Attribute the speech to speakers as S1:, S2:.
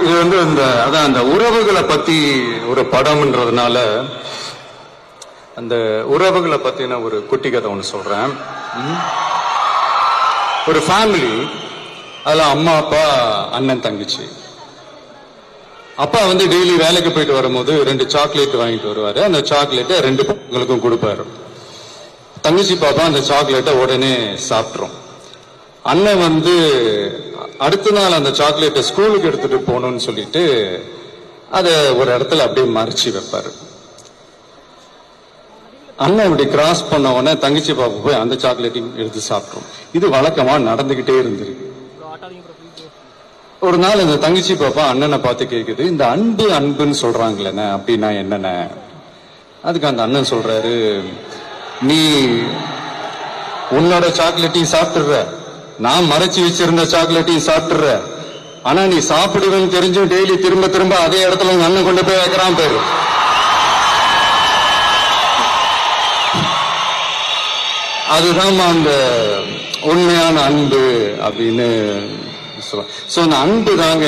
S1: இது வந்து அந்த உறவுகளை பத்தி ஒரு படம்ன்றதுனால அந்த உறவுகளை பத்தின ஒரு குட்டி கதை ஒன்று சொல்றேன். ஒரு ஃபேமிலி, அதுல அம்மா அப்பா அண்ணன் தங்கச்சி. அப்பா வந்து டெய்லி வேலைக்கு போயிட்டு வரும்போது 2 சாக்லேட் வாங்கிட்டு வருவாரு. அந்த சாக்லேட்டை 2 பசங்களுக்கும் கொடுப்பாரு. தங்கச்சி பாப்பா அந்த சாக்லேட்டை உடனே சாப்பிட்றோம். அண்ணன் வந்து அடுத்த நாள் அந்த சாக்லேட்டை ஸ்கூலுக்கு எடுத்துட்டு போகணும்னு சொல்லிட்டு அதை ஒரு இடத்துல அப்படியே மறைச்சு வைப்பாரு. அண்ணன் இப்படி கிராஸ் பண்ண உடனே தங்கச்சி பாப்பா போய் அந்த சாக்லேட்டையும் எடுத்து சாப்பிட்றோம். இது வழக்கமா நடந்துகிட்டே இருந்திருக்கு. ஒரு நாள் இந்த தங்கச்சி பாப்பா அண்ணனை பார்த்து கேக்குது, இந்த அன்புன்னு சொல்றாங்களே அப்படின்னா என்னென்ன? அதுக்கு அந்த அண்ணன் சொல்றாரு, நீ உன்னோட சாக்லேட்டையும் சாப்பிட்டுற, நான் மறைச்சு வச்சிருந்த சாக்லேட்டையும் சாப்பிட்டுற, ஆனா நீ சாப்பிடுவேன்னு தெரிஞ்சும் டெய்லி திரும்ப திரும்ப அதே இடத்துல உங்க அண்ணன் கொண்டு போய் வைக்கிறான் பேரு. அதுதான் அந்த உண்மையான அன்பு அப்படின்னு சொல்ல. சோ அந்த அன்பு தாங்க